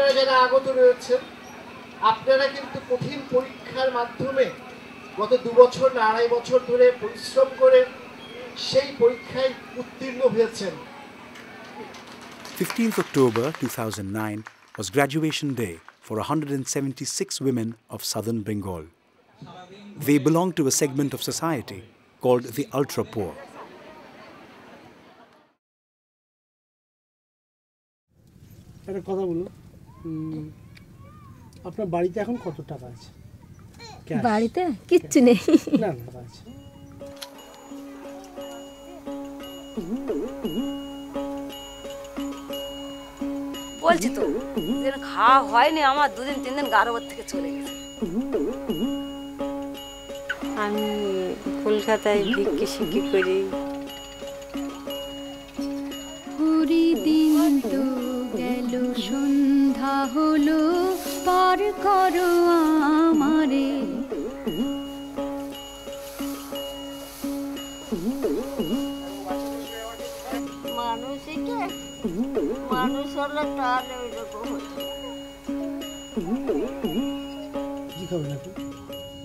আপনারা যারা আগত রয়েছেন আপনারা কিন্তু কঠিন পরীক্ষার মাধ্যমে গত 2 বছর না 2.5 বছর ধরে পরিশ্রম করে সেই পরীক্ষায় উত্তীর্ণ হয়েছেন। 15th October 2009 was graduation day for 176 women of southern Bengal. They belong to a segment of society called the ultra poor. একটা কথা বলুন, আপনার বাড়িতে এখন কত টাকা আছে? বাড়িতে কিচ্ছু নেই। না না আছে। বলছি তো যেন খাওয়া হয়নি আমার, 2 দিন 3 দিন গারোবার থেকে চলে গেছে। আমি কলকাতায় ভিক্ষি শিক্ষি করি। দিন তো গেল সন্ধ্যা হলো, পার করো আমারে। মানুষ হলে তাহলে ওই রকম হচ্ছে। কি খাবেন আপনি?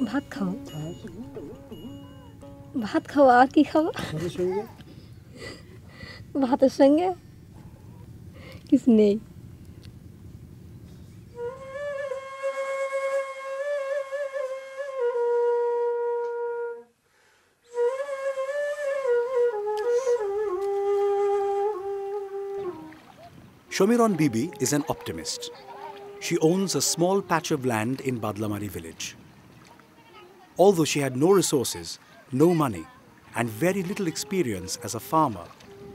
ভাত খাও। ভাত খাও, আর কি খাবো? ভাতের সঙ্গে কিছু নেই। Shomiron Bibi is an optimist. She owns a small patch of land in Badlamari village. Although she had no resources, no money, and very little experience as a farmer,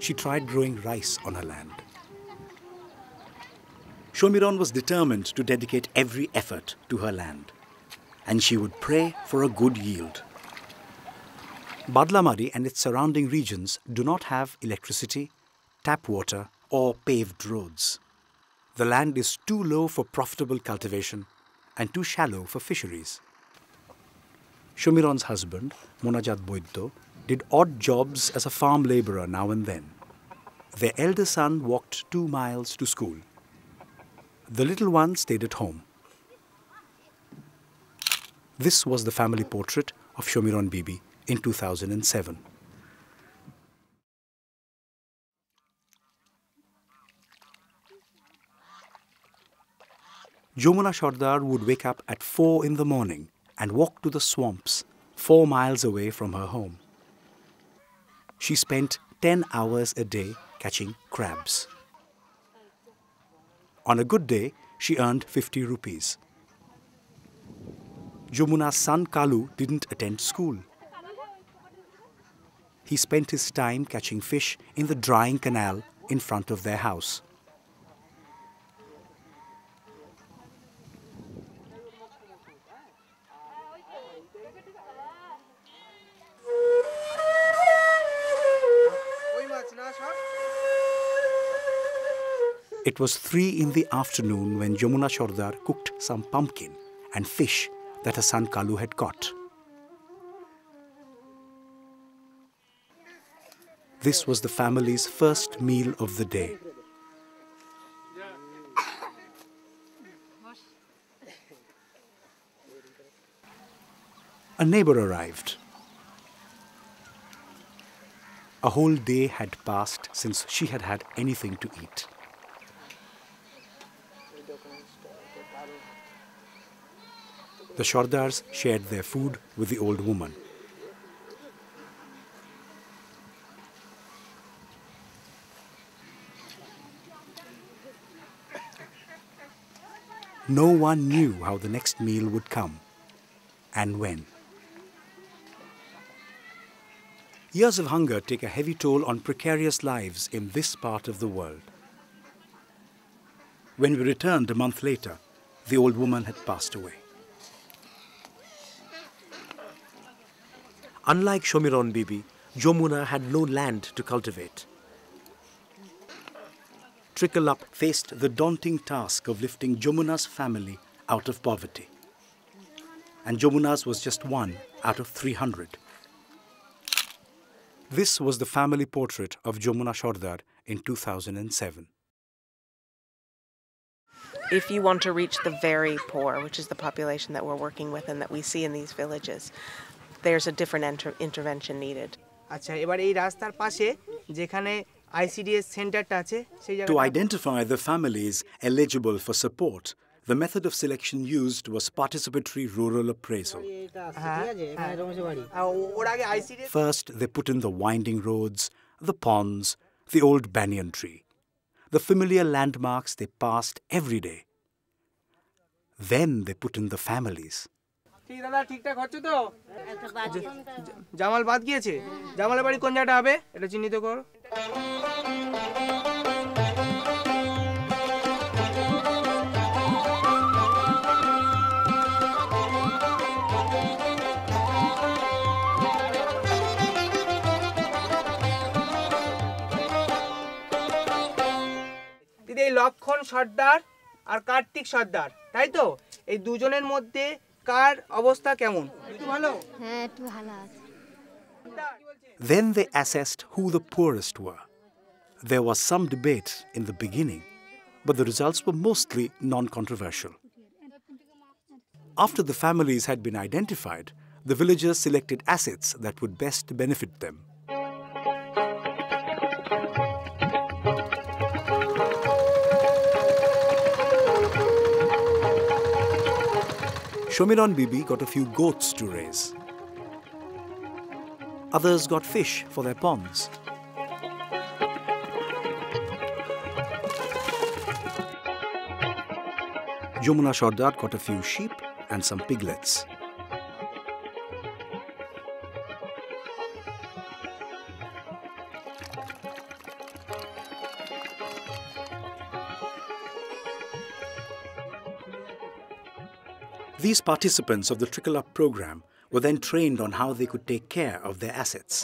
she tried growing rice on her land. Shomiron was determined to dedicate every effort to her land, and she would pray for a good yield. Badlamari and its surrounding regions do not have electricity, tap water, or paved roads. The land is too low for profitable cultivation and too shallow for fisheries. Shomiron's husband, Monajat Boiddo, did odd jobs as a farm labourer now and then. Their elder son walked 2 miles to school. The little one stayed at home. This was the family portrait of Shomiron Bibi in 2007. Jomuna Sardar would wake up at 4 in the morning and walk to the swamps 4 miles away from her home. She spent 10 hours a day catching crabs. On a good day, she earned 50 rupees. Jomuna's son Kalu didn't attend school. He spent his time catching fish in the drying canal in front of their house. It was 3 in the afternoon when Jomuna Sardar cooked some pumpkin and fish that her son Kalu had caught. This was the family's first meal of the day. A neighbor arrived. A whole day had passed since she had had anything to eat. The Sardars shared their food with the old woman. No one knew how the next meal would come and when. Years of hunger take a heavy toll on precarious lives in this part of the world. When we returned a month later, the old woman had passed away. Unlike Shomiron Bibi, Jomuna had no land to cultivate. Trickle Up faced the daunting task of lifting Jomuna's family out of poverty. And Jomuna's was just 1 out of 300. This was the family portrait of Jomuna Sardar in 2007. if you want to reach the very poor, which is the population that we're working with and that we see in these villages, there's a different intervention needed. আচ্ছা এবার এই রাস্তার পাশে যেখানে ICDS সেন্টারটা আছে সেই To identify the families eligible for support, the method of selection used was participatory rural appraisal. ওর আগে ICDS First, they put in the winding roads, the ponds, the old banyan tree, the familiar landmarks they passed every day. Then they put in the families. ঠিক দাদা ঠিকঠাক হচ্ছে তো জামাল বাদ গিয়েছে জামালের বাড়ি কোন জায়গাটা হবে এটা চিহ্নিত করো দিদি এই লক্ষণ সর্দার আর কার্তিক সর্দার তাই তো এই দুজনের মধ্যে কার অবস্থা কেমন একটু ভালো হ্যাঁ একটু ভালো আছে Then they assessed who the poorest were. There was some debate in the beginning, but the results were mostly non-controversial. After the families had been identified, the villagers selected assets that would best benefit them. Shomiron Bibi got a few goats to raise. Others got fish for their ponds. Jomuna Sardar got a few sheep and some piglets. These participants of the Trickle Up program were then trained on how they could take care of their assets.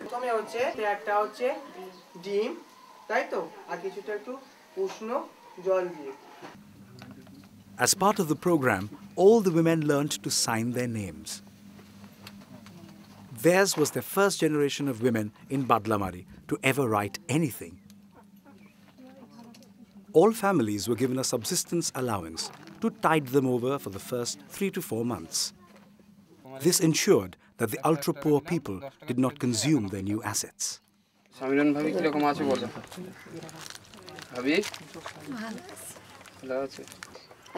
প্রথমে হচ্ছে একটা হচ্ছে ডিম তাই তো আর কিছুটা একটু উষ্ণ জল দিয়ে As part of the program, all the women learned to sign their names. Theirs was the first generation of women in Badlamari to ever write anything. All families were given a subsistence allowance to tide them over for the first 3 to 4 months. This ensured that the ultra-poor people did not consume their new assets.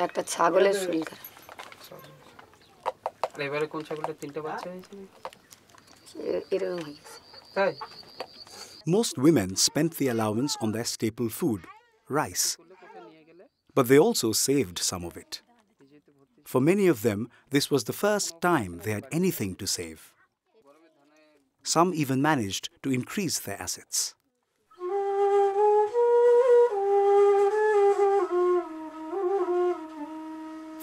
একটা ছাগলের শুল্কা এবারে কোন ছাগলটা তিনটা বাচ্চা হয়েছে এরকম হয়ে গেছে তাই Most women spent the allowance on their staple food, rice. But they also saved some of it. For many of them, this was the first time they had anything to save. Some even managed to increase their assets.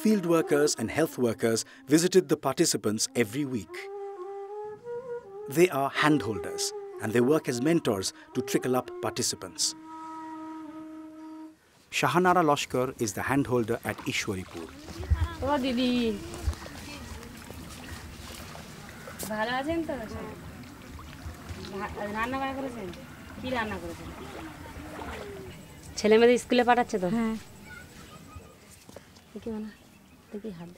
Field workers and health workers visited the participants every week. They are handholders, and they work as mentors to Trickle Up participants. Shahanara Loshkar is the handholder at Ishwaripur. ও দিদি ভালো আছেন তো রান্না বান্না করেছেন কি রান্না করেছেন ছেলে মেয়েদের স্কুলে পাঠাচ্ছে তো হ্যাঁ দেখি না দেখি হাত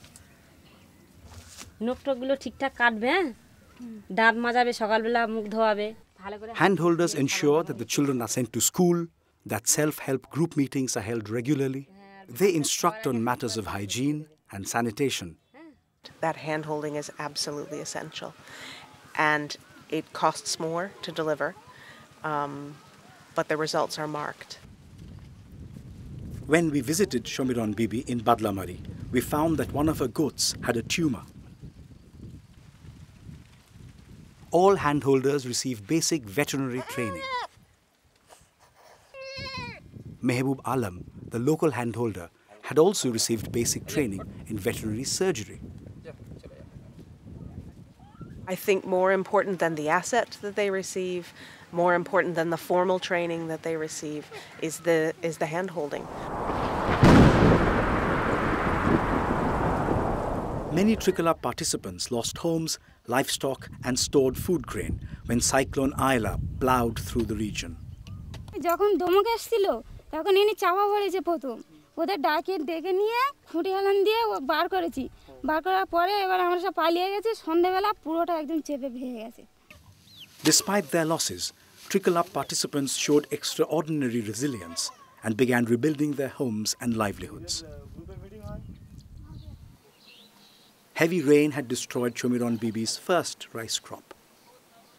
নোক টোকগুলো ঠিকঠাক কাটবে হ্যাঁ দাঁত মাজাবে সকালবেলা মুখ ধোয়াবে ভালো করে Handholders ensure that the children are sent to school, that self-help group meetings are held regularly. They instruct on matters of hygiene and sanitation. That hand-holding is absolutely essential. And it costs more to deliver, but the results are marked. When we visited Shomiron Bibi in Badlamari, we found that one of her goats had a tumor. All handholders receive basic veterinary training. Mehboob Alam, the local handholder, had also received basic training in veterinary surgery. I think more important than the asset that they receive, more important than the formal training that they receive, is the hand-holding. Many Trickle Up participants lost homes, livestock and stored food grain when Cyclone Aila plowed through the region. যখন দমক এসেছিল তখন এনে চাপা পড়েছে প্রথম ওদের ডাকে ডেকে নিয়ে খুঁটি হেলান দিয়ে বার করেছি বার করার পরে এবার আমরা সব পালিয়ে গেছি সন্ধ্যাবেলা পুরোটা একদম চেপে ভেঙে গেছে Despite their losses, Trickle Up participants showed extraordinary resilience and began rebuilding their homes and livelihoods. Heavy rain had destroyed Shomiron Bibi's first rice crop,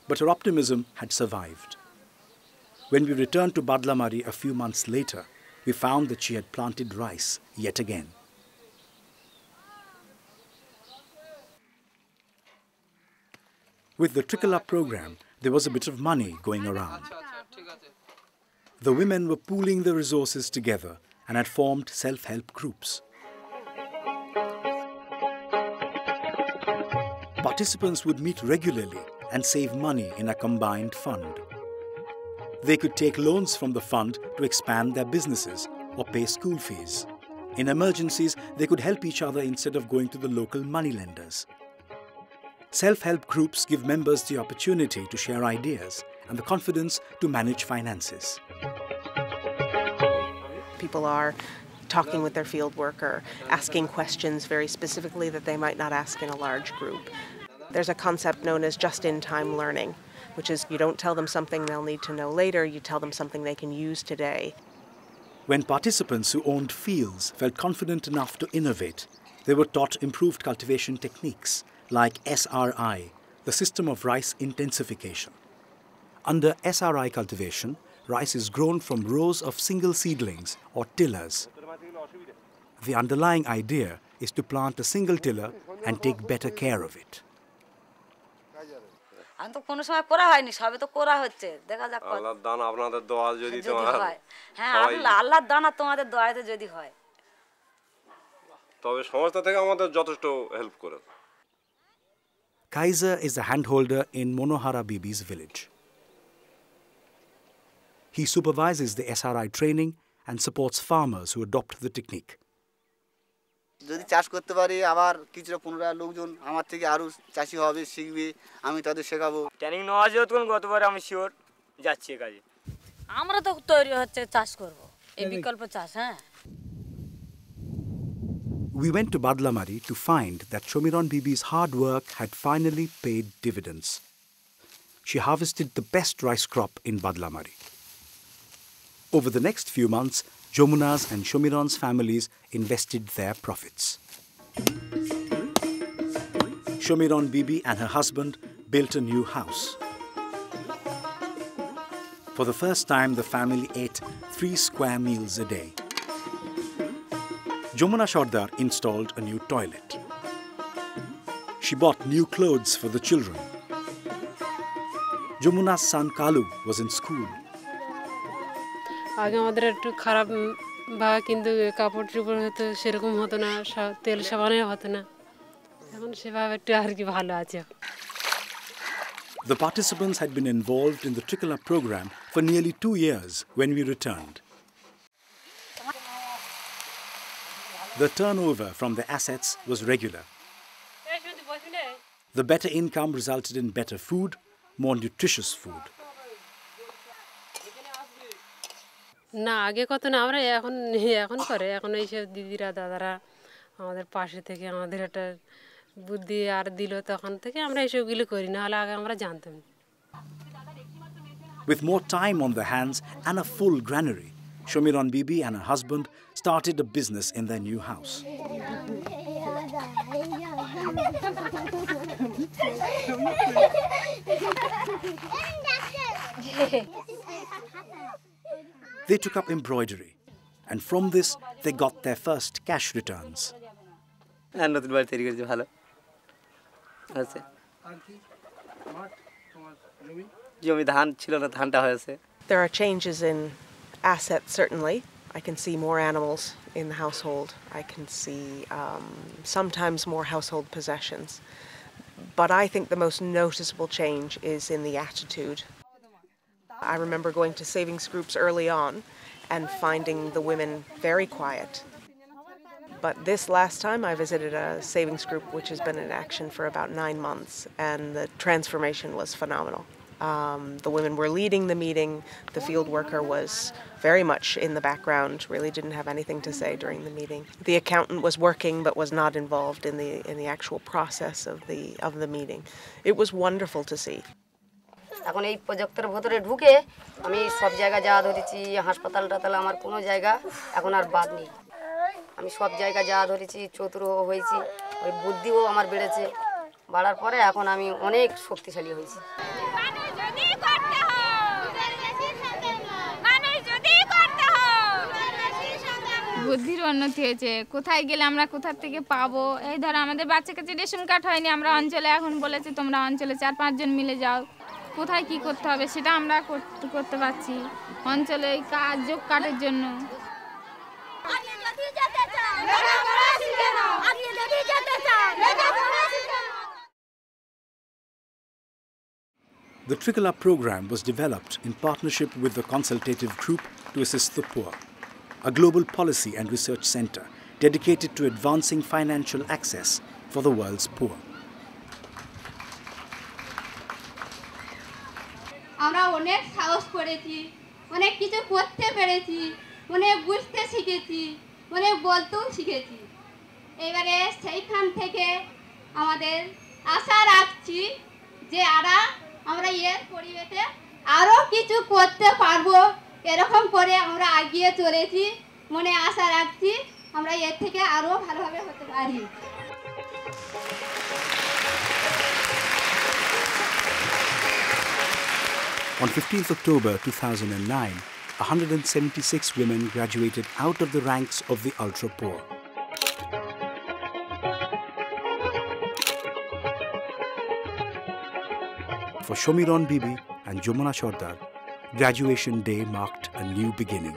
but her optimism had survived. When we returned to Badlamari a few months later, we found that she had planted rice yet again. With the Trickle Up program, there was a bit of money going around. The women were pooling their resources together and had formed self-help groups. Participants would meet regularly and save money in a combined fund. They could take loans from the fund to expand their businesses or pay school fees. In emergencies, they could help each other instead of going to the local moneylenders. Self-help groups give members the opportunity to share ideas and the confidence to manage finances. People are talking with their field worker, asking questions very specifically that they might not ask in a large group. There's a concept known as just-in-time learning, which is you don't tell them something they'll need to know later, you tell them something they can use today. When participants who owned fields felt confident enough to innovate, they were taught improved cultivation techniques like SRI, the system of rice intensification. Under SRI cultivation, rice is grown from rows of single seedlings or tillers. The underlying idea is to plant a single tiller and take better care of it. আমি তো কোনো সময় করা হয়নি সবে তো করা হচ্ছে দেখা যাক আল্লাহর দান আপনাদের দোয়া যদি তোমার হয় হ্যাঁ আল্লাহর দান আর তোমাদের দোয়াতে যদি হয় তবে সংস্থা থেকে আমাদের যথেষ্ট হেল্প করে Kaiser is a handholder in Monohara Bibi's village. He supervises the SRI training and supports farmers who adopt the technique. যদি চাষ করতে পারি আবার কিছু পুনরায় লোকজন আমার থেকে আরো চাষি হবে শিখবে আমি তাদের শেখাবো ট্রেনিং নেওয়া যতক্ষণ গতবার আমি শিওর যাচ্ছি কাজে আমরা তো তৈরি হচ্ছে চাষ করব এই বিকল্প চাষ হ্যাঁ We went to Badlamari to find that Shomiron Bibi's hard work had finally paid dividends. She harvested the best rice crop in Badlamari. Over the next few months, Jomuna's and Shomiron's families invested their profits. Shomiron Bibi and her husband built a new house. For the first time, the family ate 3 square meals a day. Jomuna Shardar installed a new toilet. She bought new clothes for the children. Jomuna's son Kalu was in school. আগে আমাদের একটু খারাপ বা কিন্তু কাপড় চোপড় হতো সেরকম হতো না তেল সাবানে হতো না এখন সেভাবে একটু আর কি ভালো আছে The participants had been involved in the Trickle Up program for nearly 2 years when we returned. The turnover from the assets was regular. The better income resulted in better food, more nutritious food. না আগে কত না আমরা এখন করে এখন এইসব দিদিরা দাদারা আমাদের পাশে থেকে আমাদের একটা বুদ্ধি আর দিল তখন থেকে আমরা এইসবগুলো করি না হলে আগে আমরা জানতাম With more time on their hands and a full granary, Shomiron Bibi and her husband started a business in their new house. They took up embroidery, and from this they got their first cash returns. নতুন বাড়ি তৈরি করেছি ভালো আছে জমি ধান ছিল না ধানটা হয়েছে There are changes in assets, certainly. I can see more animals in the household. I can see sometimes more household possessions. But I think the most noticeable change is in the attitude. I remember going to savings groups early on and finding the women very quiet. But this last time I visited a savings group which has been in action for about 9 months, and the transformation was phenomenal. The women were leading the meeting. The field worker was very much in the background, really didn't have anything to say during the meeting. The accountant was working but was not involved in the actual process of the meeting. It was wonderful to see. এখন এই প্রজেক্টের ভিতরে ঢুকে আমি সব জায়গা যাওয়া ধরেছি, হাসপাতাল টাতাল আমার কোনো জায়গা এখন আর বাদ নেই। আমি সব জায়গা যাওয়া ধরেছি, চতুর হয়েছি, ওই বুদ্ধিও আমার বেড়েছে, বাড়ার পরে এখন আমি অনেক শক্তিশালী হয়েছি। বুদ্ধির উন্নতি হয়েছে, কোথায় গেলে আমরা কোথা থেকে পাবো, এই ধরো আমাদের বাচ্চা কাছে রেশন কার্ড হয়নি, আমরা অঞ্চলে এখন বলেছে তোমরা অঞ্চলে 4-5 জন মিলে যাও, কোথায় কি করতে হবে সেটা আমরা করতে পারছি অঞ্চলে এই কাজ যোগ কার্ডের জন্য। The Trickle Up program was developed in partnership with the Consultative Group to assist the poor, a global policy and research center dedicated to advancing financial access for the world's poor. আমরা অনেক সাহস করেছি, অনেক কিছু করতে পেরেছি, অনেক বুঝতে শিখেছি, অনেক বলতেও শিখেছি। এবারে সেইখান থেকে আমাদের আশা রাখছি যে আমরা এর পরিবেশে আরও কিছু করতে পারবো, এরকম করে আমরা এগিয়ে চলেছি, মনে আশা রাখছি আমরা এর থেকে আরও ভালোভাবে হতে পারি। On 15th October 2009, 176 women graduated out of the ranks of the ultra-poor. For Shomiron Bibi and Jomuna Sardar, graduation day marked a new beginning.